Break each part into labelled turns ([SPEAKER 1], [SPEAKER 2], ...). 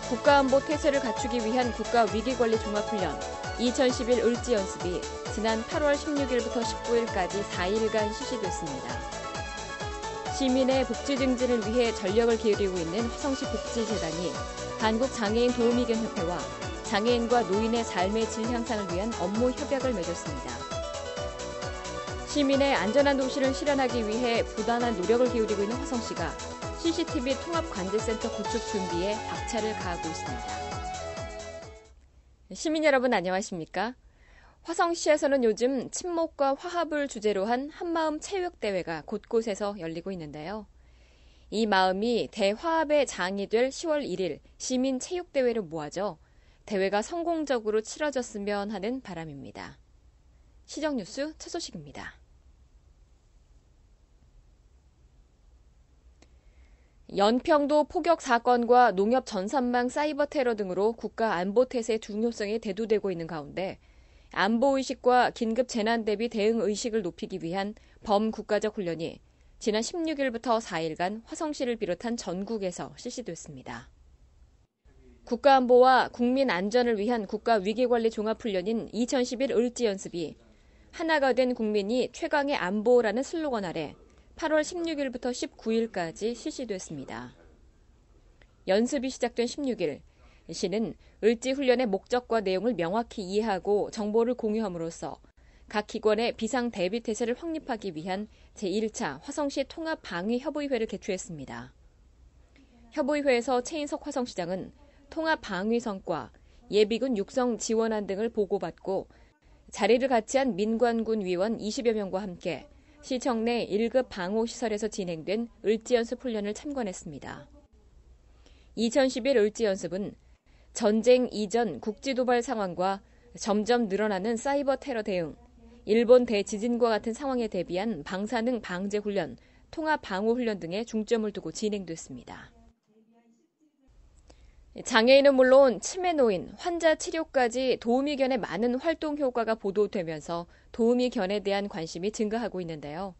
[SPEAKER 1] 국가안보 태세를 갖추기 위한 국가위기관리 종합훈련 2011 을지연습이 지난 8월 16일부터 19일까지 4일간 실시됐습니다. 시민의 복지 증진을 위해 전력을 기울이고 있는 화성시 복지재단이 한국장애인 도우미견협회와 장애인과 노인의 삶의 질 향상을 위한 업무 협약을 맺었습니다. 시민의 안전한 도시를 실현하기 위해 부단한 노력을 기울이고 있는 화성시가 CCTV 통합관제센터 구축 준비에 박차를 가하고 있습니다. 시민 여러분 안녕하십니까? 화성시에서는 요즘 친목과 화합을 주제로 한 한마음 체육대회가 곳곳에서 열리고 있는데요. 이 마음이 대화합의 장이 될 10월 1일 시민체육대회를 모아져 대회가 성공적으로 치러졌으면 하는 바람입니다. 시정뉴스 첫 소식입니다. 연평도 포격 사건과 농협 전산망 사이버 테러 등으로 국가 안보 태세의 중요성이 대두되고 있는 가운데 안보의식과 긴급 재난 대비 대응 의식을 높이기 위한 범국가적 훈련이 지난 16일부터 4일간 화성시를 비롯한 전국에서 실시됐습니다. 국가안보와 국민 안전을 위한 국가위기관리 종합훈련인 2011 을지연습이 하나가 된 국민이 최강의 안보라는 슬로건 아래 8월 16일부터 19일까지 실시됐습니다. 연습이 시작된 16일, 시는 을지훈련의 목적과 내용을 명확히 이해하고 정보를 공유함으로써 각 기관의 비상 대비 태세를 확립하기 위한 제1차 화성시 통합방위협의회를 개최했습니다. 협의회에서 최인석 화성시장은 통합방위 성과, 예비군 육성 지원안 등을 보고받고 자리를 같이한 민관군 위원 20여 명과 함께 시청 내 1급 방호시설에서 진행된 을지연습 훈련을 참관했습니다. 2011 을지연습은 전쟁 이전 국지도발 상황과 점점 늘어나는 사이버 테러 대응, 일본 대지진과 같은 상황에 대비한 방사능 방제 훈련, 통합 방호 훈련 등에 중점을 두고 진행됐습니다. 장애인은 물론 치매 노인, 환자 치료까지 도우미견의 많은 활동 효과가 보도되면서 도우미견에 대한 관심이 증가하고 있는데요.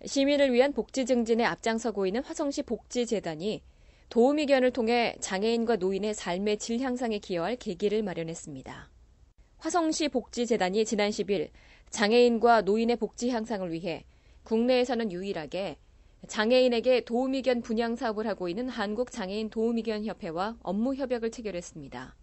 [SPEAKER 1] 시민을 위한 복지 증진에 앞장서고 있는 화성시 복지재단이 도우미견을 통해 장애인과 노인의 삶의 질 향상에 기여할 계기를 마련했습니다. 화성시 복지재단이 지난 10일 장애인과 노인의 복지 향상을 위해 국내에서는 유일하게 장애인에게 도우미견 분양 사업을 하고 있는 한국장애인 도우미견협회와 업무 협약을 체결했습니다.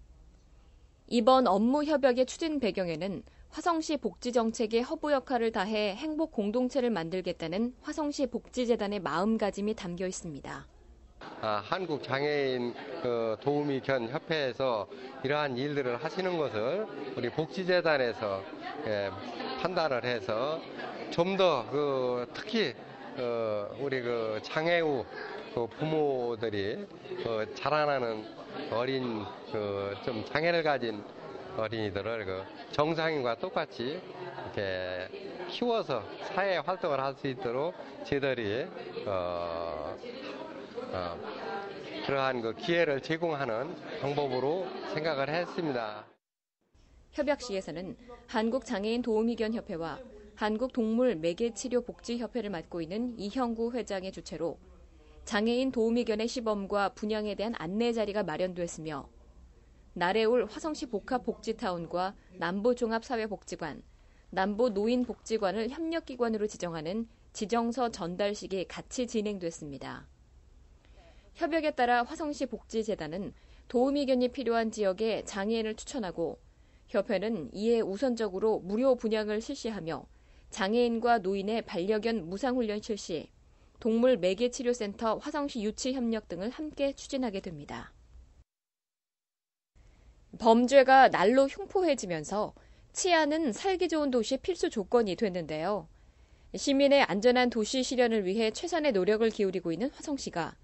[SPEAKER 1] 이번 업무 협약의 추진 배경에는 화성시 복지정책의 허브 역할을 다해 행복 공동체를 만들겠다는 화성시 복지재단의 마음가짐이 담겨 있습니다.
[SPEAKER 2] 한국장애인 도우미견 협회에서 이러한 일들을 하시는 것을 우리 복지재단에서 판단을 해서 좀 더 특히 우리 장애우 부모들이 자라나는 어린 좀 장애를 가진 어린이들을 정상인과 똑같이 이렇게 키워서 사회 활동을 할 수 있도록 저희들이 그러한 기회를 제공하는 방법으로 생각을 했습니다.
[SPEAKER 1] 협약시에서는 한국장애인 도우미견협회와 한국동물매개치료복지협회를 맡고 있는 이형구 회장의 주최로 장애인 도우미견의 시범과 분양에 대한 안내 자리가 마련됐으며 나래울 화성시 복합복지타운과 남부종합사회복지관, 남부노인복지관을 협력기관으로 지정하는 지정서 전달식이 같이 진행됐습니다. 협약에 따라 화성시 복지재단은 도우미견이 필요한 지역에 장애인을 추천하고 협회는 이에 우선적으로 무료 분양을 실시하며 장애인과 노인의 반려견 무상훈련 실시, 동물 매개치료센터 화성시 유치 협력 등을 함께 추진하게 됩니다. 범죄가 날로 흉포해지면서 치안은 살기 좋은 도시의 필수 조건이 됐는데요. 시민의 안전한 도시 실현을 위해 최선의 노력을 기울이고 있는 화성시가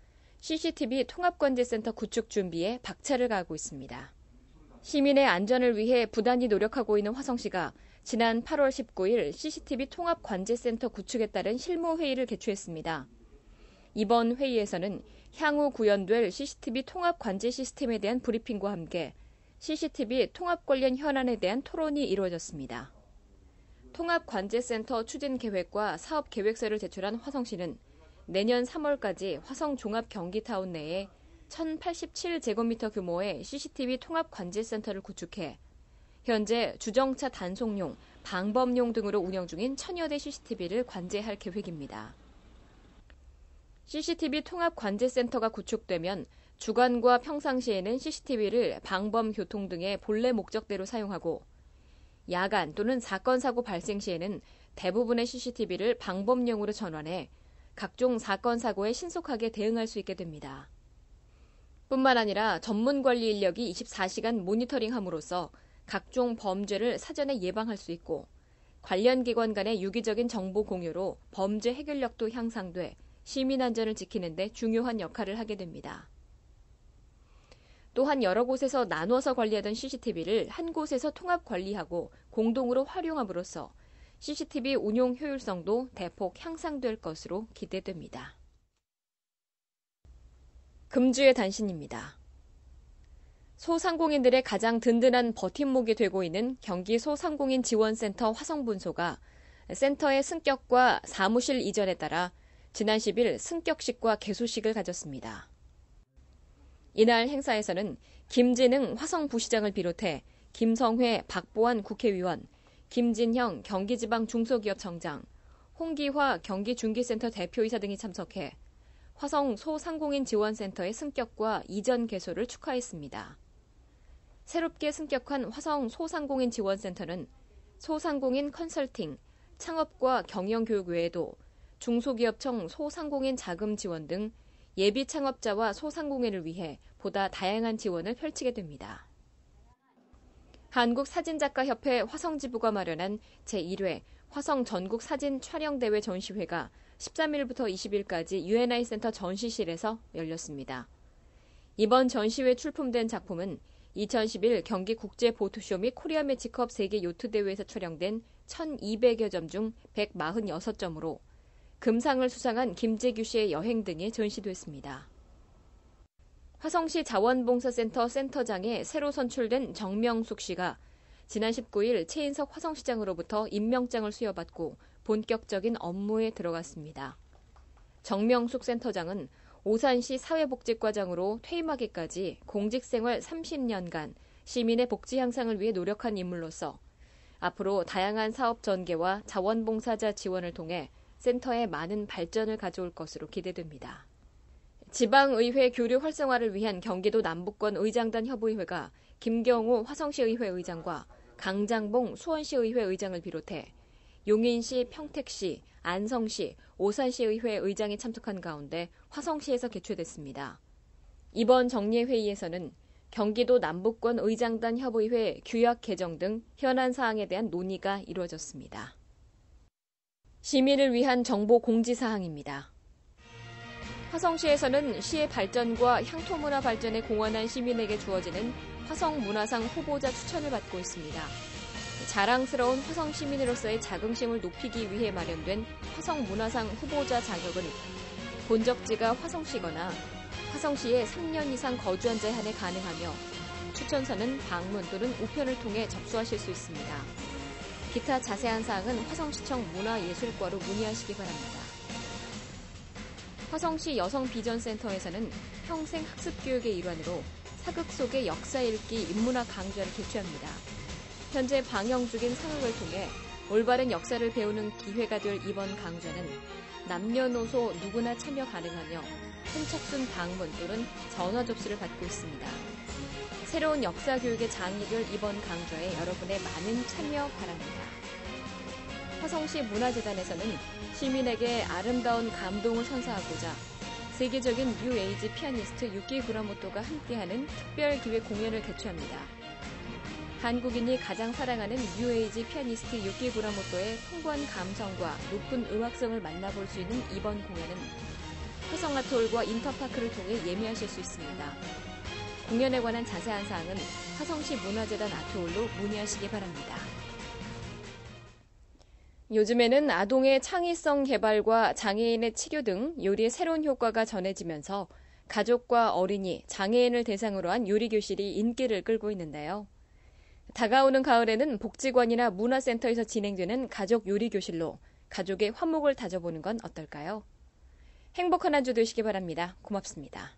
[SPEAKER 1] CCTV 통합관제센터 구축 준비에 박차를 가하고 있습니다. 시민의 안전을 위해 부단히 노력하고 있는 화성시가 지난 8월 19일 CCTV 통합관제센터 구축에 따른 실무회의를 개최했습니다. 이번 회의에서는 향후 구현될 CCTV 통합관제 시스템에 대한 브리핑과 함께 CCTV 통합 관련 현안에 대한 토론이 이루어졌습니다. 통합관제센터 추진 계획과 사업 계획서를 제출한 화성시는 내년 3월까지 화성 종합 경기타운 내에 1087제곱미터 규모의 CCTV 통합관제센터를 구축해 현재 주정차 단속용, 방범용 등으로 운영 중인 1000여 대 CCTV를 관제할 계획입니다. CCTV 통합관제센터가 구축되면 주간과 평상시에는 CCTV를 방범, 교통 등의 본래 목적대로 사용하고 야간 또는 사건, 사고 발생 시에는 대부분의 CCTV를 방범용으로 전환해 각종 사건, 사고에 신속하게 대응할 수 있게 됩니다. 뿐만 아니라 전문 관리 인력이 24시간 모니터링함으로써 각종 범죄를 사전에 예방할 수 있고 관련 기관 간의 유기적인 정보 공유로 범죄 해결력도 향상돼 시민 안전을 지키는 데 중요한 역할을 하게 됩니다. 또한 여러 곳에서 나눠서 관리하던 CCTV를 한 곳에서 통합 관리하고 공동으로 활용함으로써 CCTV 운용 효율성도 대폭 향상될 것으로 기대됩니다. 금주의 단신입니다. 소상공인들의 가장 든든한 버팀목이 되고 있는 경기 소상공인 지원센터 화성분소가 센터의 승격과 사무실 이전에 따라 지난 10일 승격식과 개소식을 가졌습니다. 이날 행사에서는 김진흥 화성부시장을 비롯해 김성회 박보안 국회의원, 김진형 경기지방 중소기업청장, 홍기화 경기중기센터 대표이사 등이 참석해 화성 소상공인 지원센터의 승격과 이전 개소를 축하했습니다. 새롭게 승격한 화성 소상공인 지원센터는 소상공인 컨설팅, 창업과 경영교육 외에도 중소기업청 소상공인 자금 지원 등 예비 창업자와 소상공인을 위해 보다 다양한 지원을 펼치게 됩니다. 한국사진작가협회 화성지부가 마련한 제1회 화성 전국 사진 촬영대회 전시회가 13일부터 20일까지 U&I 센터 전시실에서 열렸습니다. 이번 전시회에 출품된 작품은 2011 경기 국제보트쇼 및 코리아 매치컵 세계 요트대회에서 촬영된 1200여 점 중 146점으로 금상을 수상한 김재규 씨의 여행 등에 전시됐습니다. 화성시 자원봉사센터 센터장에 새로 선출된 정명숙 씨가 지난 19일 최인석 화성시장으로부터 임명장을 수여받고 본격적인 업무에 들어갔습니다. 정명숙 센터장은 오산시 사회복지과장으로 퇴임하기까지 공직생활 30년간 시민의 복지 향상을 위해 노력한 인물로서 앞으로 다양한 사업 전개와 자원봉사자 지원을 통해 센터에 많은 발전을 가져올 것으로 기대됩니다. 지방의회 교류 활성화를 위한 경기도 남부권 의장단 협의회가 김경호 화성시의회 의장과 강장봉 수원시의회 의장을 비롯해 용인시, 평택시, 안성시, 오산시의회 의장이 참석한 가운데 화성시에서 개최됐습니다. 이번 정례회의에서는 경기도 남부권 의장단 협의회 규약 개정 등 현안 사항에 대한 논의가 이루어졌습니다. 시민을 위한 정보 공지 사항입니다. 화성시에서는 시의 발전과 향토문화 발전에 공헌한 시민에게 주어지는 화성문화상 후보자 추천을 받고 있습니다. 자랑스러운 화성 시민으로서의 자긍심을 높이기 위해 마련된 화성문화상 후보자 자격은 본적지가 화성시거나 화성시에 3년 이상 거주한 자에 한해 가능하며 추천서는 방문 또는 우편을 통해 접수하실 수 있습니다. 기타 자세한 사항은 화성시청 문화예술과로 문의하시기 바랍니다. 화성시 여성비전센터에서는 평생 학습교육의 일환으로 사극 속의 역사 읽기 인문학 강좌를 개최합니다. 현재 방영 중인 사극을 통해 올바른 역사를 배우는 기회가 될 이번 강좌는 남녀노소 누구나 참여 가능하며 선착순 방문 또는 전화 접수를 받고 있습니다. 새로운 역사 교육의 장이 될 이번 강좌에 여러분의 많은 참여 바랍니다. 화성시 문화재단에서는 시민에게 아름다운 감동을 선사하고자 세계적인 뉴에이지 피아니스트 유키 구라모토가 함께하는 특별 기획 공연을 개최합니다. 한국인이 가장 사랑하는 뉴에이지 피아니스트 유키 구라모토의 풍부한 감성과 높은 음악성을 만나볼 수 있는 이번 공연은 화성아트홀과 인터파크를 통해 예매하실 수 있습니다. 공연에 관한 자세한 사항은 화성시 문화재단 아트홀로 문의하시기 바랍니다. 요즘에는 아동의 창의성 개발과 장애인의 치료 등 요리의 새로운 효과가 전해지면서 가족과 어린이, 장애인을 대상으로 한 요리교실이 인기를 끌고 있는데요. 다가오는 가을에는 복지관이나 문화센터에서 진행되는 가족 요리교실로 가족의 화목을 다져보는 건 어떨까요? 행복한 한 주 되시기 바랍니다. 고맙습니다.